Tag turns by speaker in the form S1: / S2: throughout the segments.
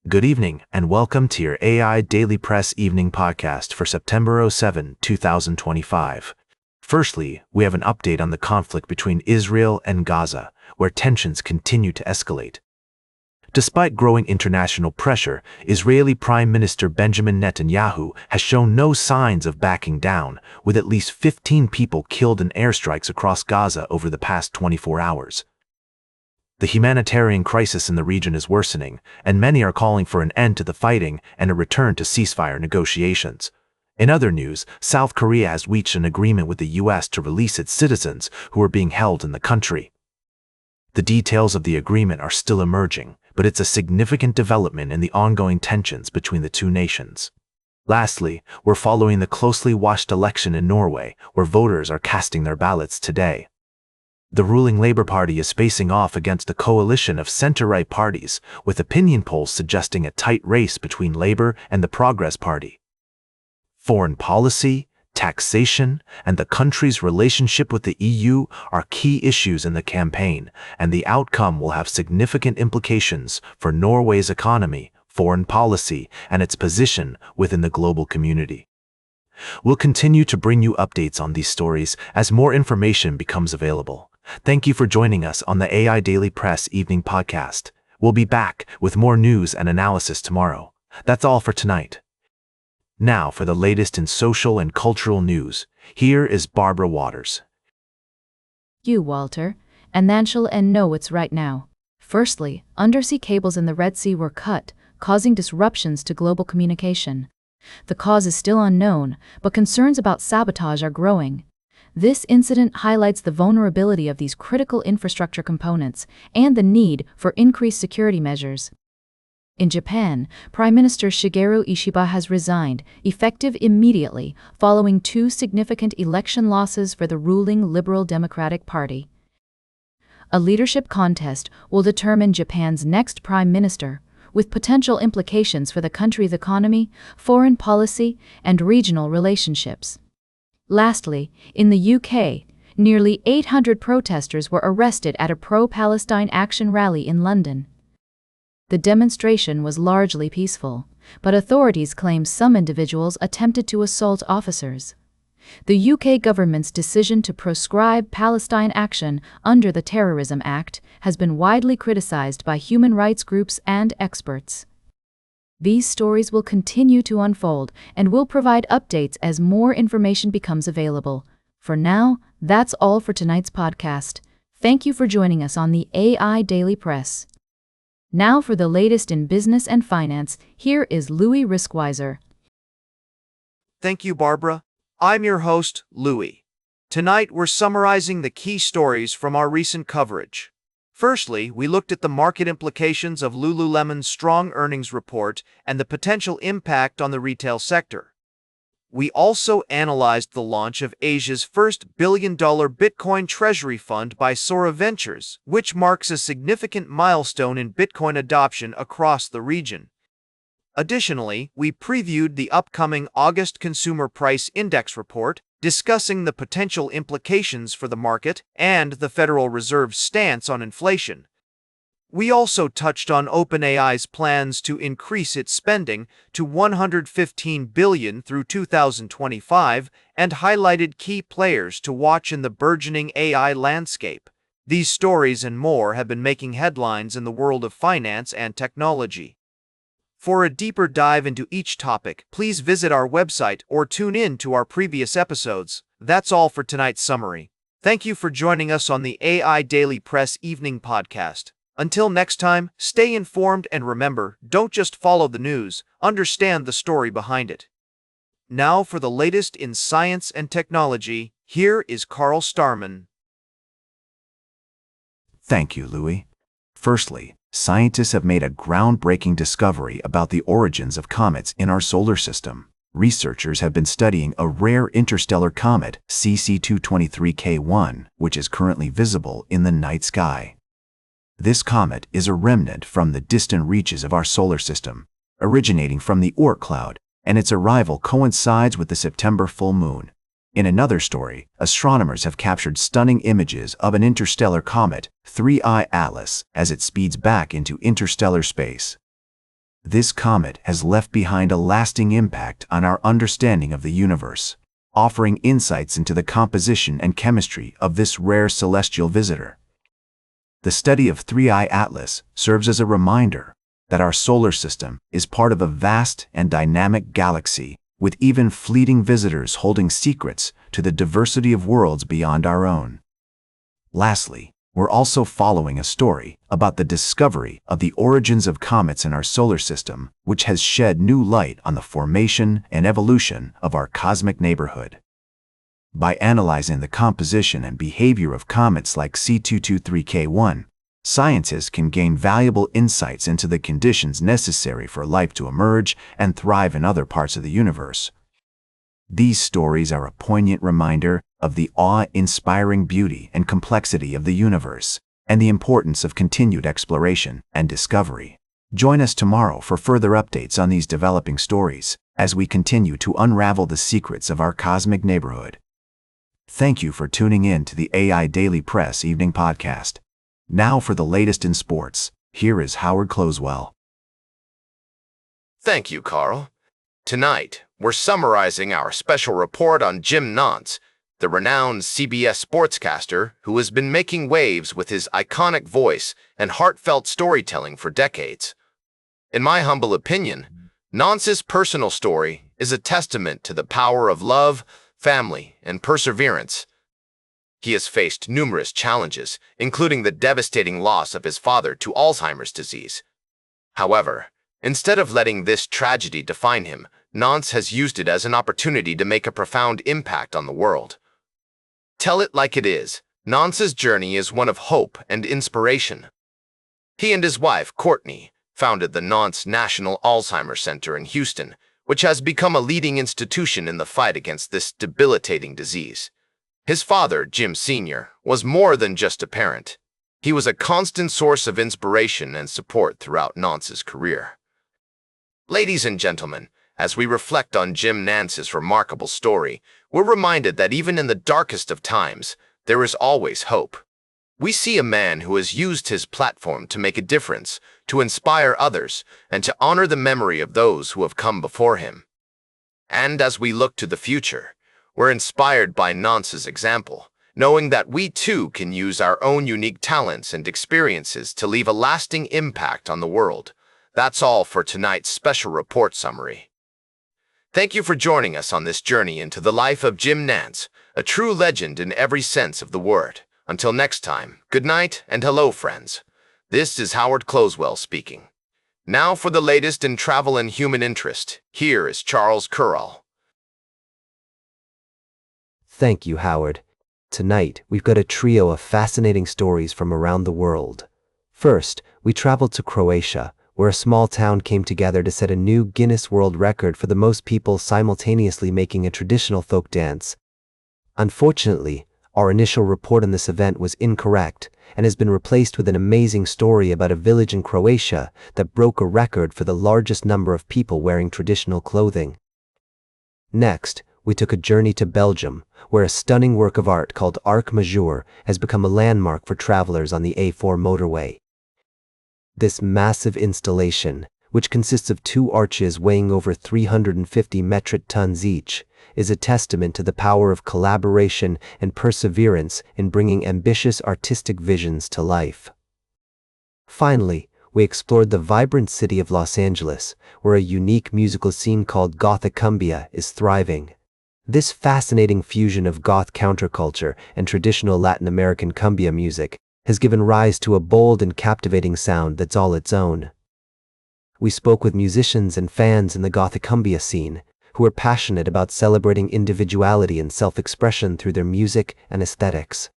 S1: Good evening, and welcome to your AI Daily Press Evening Podcast for September 7, 2025. Firstly, we have an update on the conflict between Israel and Gaza, where tensions continue to escalate. Despite growing international pressure, Israeli Prime Minister Benjamin Netanyahu has shown no signs of backing down, with at least 15 people killed in airstrikes across Gaza over the past 24 hours. The humanitarian crisis in the region is worsening, and many are calling for an end to the fighting and a return to ceasefire negotiations. In other news, South Korea has reached an agreement with the U.S. to release its citizens who are being held in the country. The details of the agreement are still emerging, but it's a significant development in the ongoing tensions between the two nations. Lastly, we're following the closely watched election in Norway, where voters are casting their ballots today. The ruling Labour Party is facing off against a coalition of centre-right parties, with opinion polls suggesting a tight race between Labour and the Progress Party. Foreign policy, taxation, and the country's relationship with the EU are key issues in the campaign, and the outcome will have significant implications for Norway's economy, foreign policy, and its position within the global community. We'll continue to bring you updates on these stories as more information becomes available. Thank you for joining us on the AI Daily Press Evening Podcast. We'll be back with more news and analysis tomorrow. That's all for tonight. Now for the latest in social and cultural news, here is Barbara Waters.
S2: Walter, and Nanshall and know it's right now. Firstly, undersea cables in the Red Sea were cut, causing disruptions to global communication. The cause is still unknown, but concerns about sabotage are growing. This incident highlights the vulnerability of these critical infrastructure components and the need for increased security measures. In Japan, Prime Minister Shigeru Ishiba has resigned, effective immediately, following two significant election losses for the ruling Liberal Democratic Party. A leadership contest will determine Japan's next prime minister, with potential implications for the country's economy, foreign policy, and regional relationships. Lastly, in the UK, nearly 800 protesters were arrested at a pro-Palestine action rally in London. The demonstration was largely peaceful, but authorities claim some individuals attempted to assault officers. The UK government's decision to proscribe Palestine action under the Terrorism Act has been widely criticized by human rights groups and experts. These stories will continue to unfold, and we'll provide updates as more information becomes available. For now, that's all for tonight's podcast. Thank you for joining us on the AI Daily Press. Now for the latest in business and finance, here is Louis Riskweiser.
S3: Thank you, Barbara. I'm your host, Louis. Tonight we're summarizing the key stories from our recent coverage. Firstly, we looked at the market implications of Lululemon's strong earnings report and the potential impact on the retail sector. We also analyzed the launch of Asia's first billion-dollar Bitcoin treasury fund by Sora Ventures, which marks a significant milestone in Bitcoin adoption across the region. Additionally, we previewed the upcoming August Consumer Price Index report, discussing the potential implications for the market and the Federal Reserve's stance on inflation. We also touched on OpenAI's plans to increase its spending to $115 billion through 2025 and highlighted key players to watch in the burgeoning AI landscape. These stories and more have been making headlines in the world of finance and technology. For a deeper dive into each topic, please visit our website or tune in to our previous episodes. That's all for tonight's summary. Thank you for joining us on the AI Daily Press Evening Podcast. Until next time, stay informed and remember, don't just follow the news, understand the story behind it. Now for the latest in science and technology, here is Carl Starman.
S1: Thank you, Louis. Firstly, scientists have made a groundbreaking discovery about the origins of comets in our solar system. Researchers have been studying a rare interstellar comet, CC223K1, which is currently visible in the night sky. This comet is a remnant from the distant reaches of our solar system, originating from the Oort cloud, and its arrival coincides with the September full moon. In another story, astronomers have captured stunning images of an interstellar comet, 3I Atlas, as it speeds back into interstellar space. This comet has left behind a lasting impact on our understanding of the universe, offering insights into the composition and chemistry of this rare celestial visitor. The study of 3I Atlas serves as a reminder that our solar system is part of a vast and dynamic galaxy, with even fleeting visitors holding secrets to the diversity of worlds beyond our own. Lastly, we're also following a story about the discovery of the origins of comets in our solar system, which has shed new light on the formation and evolution of our cosmic neighborhood. By analyzing the composition and behavior of comets like C223K1, scientists can gain valuable insights into the conditions necessary for life to emerge and thrive in other parts of the universe. These stories are a poignant reminder of the awe-inspiring beauty and complexity of the universe, and the importance of continued exploration and discovery. Join us tomorrow for further updates on these developing stories, as we continue to unravel the secrets of our cosmic neighborhood. Thank you for tuning in to the AI Daily Press Evening Podcast. Now for the latest in sports, here is Howard Closewell.
S3: Thank you, Carl. Tonight, we're summarizing our special report on Jim Nantz, the renowned CBS sportscaster who has been making waves with his iconic voice and heartfelt storytelling for decades. In my humble opinion, Nantz's personal story is a testament to the power of love, family, and perseverance. He has faced numerous challenges, including the devastating loss of his father to Alzheimer's disease. However, instead of letting this tragedy define him, Nantz has used it as an opportunity to make a profound impact on the world. Tell it like it is, Nantz's journey is one of hope and inspiration. He and his wife, Courtney, founded the Nantz National Alzheimer's Center in Houston, which has become a leading institution in the fight against this debilitating disease. His father, Jim Sr., was more than just a parent. He was a constant source of inspiration and support throughout Nantz's career. Ladies and gentlemen, as we reflect on Jim Nantz's remarkable story, we're reminded that even in the darkest of times, there is always hope. We see a man who has used his platform to make a difference, to inspire others, and to honor the memory of those who have come before him. And as we look to the future, we're inspired by Nantz's example, knowing that we too can use our own unique talents and experiences to leave a lasting impact on the world. That's all for tonight's special report summary. Thank you for joining us on this journey into the life of Jim Nantz, a true legend in every sense of the word. Until next time, good night and hello, friends. This is Howard Closewell speaking. Now for the latest in travel and human interest, here is Charles Currall.
S4: Thank you, Howard. Tonight, we've got a trio of fascinating stories from around the world. First, we traveled to Croatia, where a small town came together to set a new Guinness World Record for the most people simultaneously making a traditional folk dance. Unfortunately, our initial report on this event was incorrect and has been replaced with an amazing story about a village in Croatia that broke a record for the largest number of people wearing traditional clothing. Next, we took a journey to Belgium, where a stunning work of art called Arc Majeur has become a landmark for travelers on the A4 motorway. This massive installation, which consists of two arches weighing over 350 metric tons each, is a testament to the power of collaboration and perseverance in bringing ambitious artistic visions to life. Finally, we explored the vibrant city of Los Angeles, where a unique musical scene called Gothic cumbia is thriving. This fascinating fusion of goth counterculture and traditional Latin American cumbia music has given rise to a bold and captivating sound that's all its own. We spoke with musicians and fans in the Gothic cumbia scene, who are passionate about celebrating individuality and self-expression through their music and aesthetics.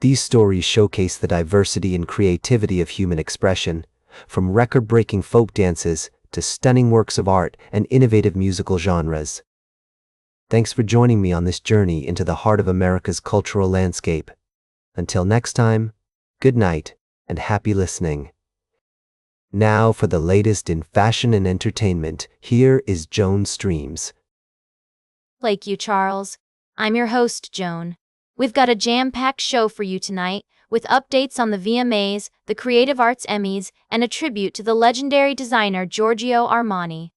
S4: These stories showcase the diversity and creativity of human expression, from record-breaking folk dances to stunning works of art and innovative musical genres. Thanks for joining me on this journey into the heart of America's cultural landscape. Until next time, good night and happy listening. Now for the latest in fashion and entertainment, here is Joan Streams.
S5: Thank you, Charles. I'm your host, Joan. We've got a jam-packed show for you tonight, with updates on the VMAs, the Creative Arts Emmys, and a tribute to the legendary designer Giorgio Armani.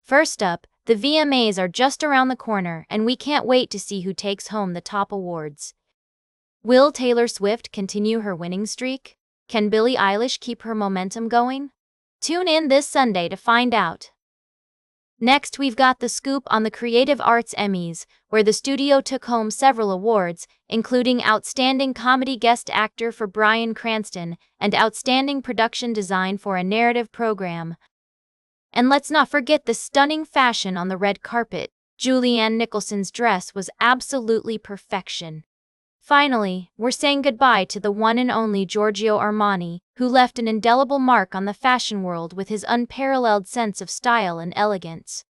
S5: First up, the VMAs are just around the corner, and we can't wait to see who takes home the top awards. Will Taylor Swift continue her winning streak? Can Billie Eilish keep her momentum going? Tune in this Sunday to find out. Next, we've got the scoop on the Creative Arts Emmys, where the studio took home several awards, including Outstanding Comedy Guest Actor for Bryan Cranston and Outstanding Production Design for a Narrative Program. And let's not forget the stunning fashion on the red carpet. Julianne Nicholson's dress was absolutely perfection. Finally, we're saying goodbye to the one and only Giorgio Armani, who left an indelible mark on the fashion world with his unparalleled sense of style and elegance.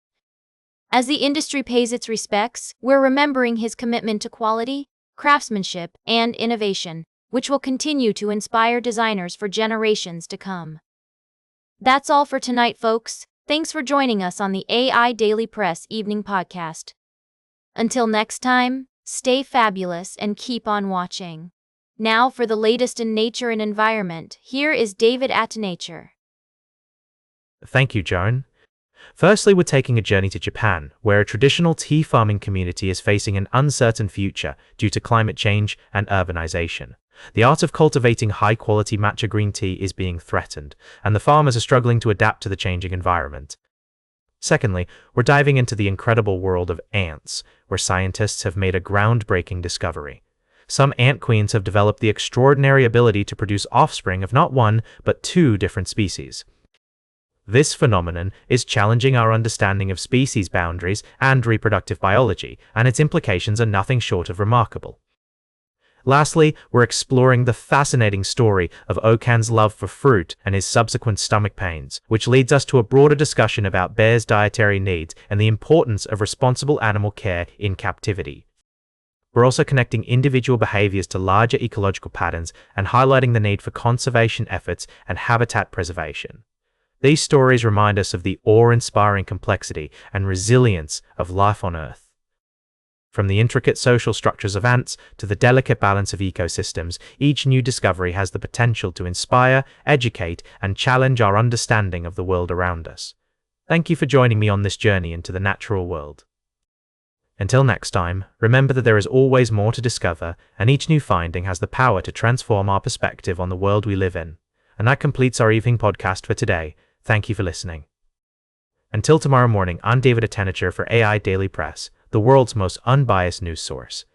S5: As the industry pays its respects, we're remembering his commitment to quality, craftsmanship, and innovation, which will continue to inspire designers for generations to come. That's all for tonight, folks. Thanks for joining us on the AI Daily Press Evening Podcast. Until next time, stay fabulous and keep on watching. Now for the latest in nature and environment, here is David at Nature.
S1: Thank you, Joan. Firstly, we're taking a journey to Japan, where a traditional tea farming community is facing an uncertain future due to climate change and urbanization. The art of cultivating high-quality matcha green tea is being threatened, and the farmers are struggling to adapt to the changing environment. Secondly, we're diving into the incredible world of ants, where scientists have made a groundbreaking discovery. Some ant queens have developed the extraordinary ability to produce offspring of not one, but two different species. This phenomenon is challenging our understanding of species boundaries and reproductive biology, and its implications are nothing short of remarkable. Lastly, we're exploring the fascinating story of Okan's love for fruit and his subsequent stomach pains, which leads us to a broader discussion about bears' dietary needs and the importance of responsible animal care in captivity. We're also connecting individual behaviors to larger ecological patterns and highlighting the need for conservation efforts and habitat preservation. These stories remind us of the awe-inspiring complexity and resilience of life on Earth. From the intricate social structures of ants to the delicate balance of ecosystems, each new discovery has the potential to inspire, educate, and challenge our understanding of the world around us. Thank you for joining me on this journey into the natural world. Until next time, remember that there is always more to discover, and each new finding has the power to transform our perspective on the world we live in. And that completes our evening podcast for today. Thank you for listening. Until tomorrow morning, I'm David at for AI Daily Press, the world's most unbiased news source.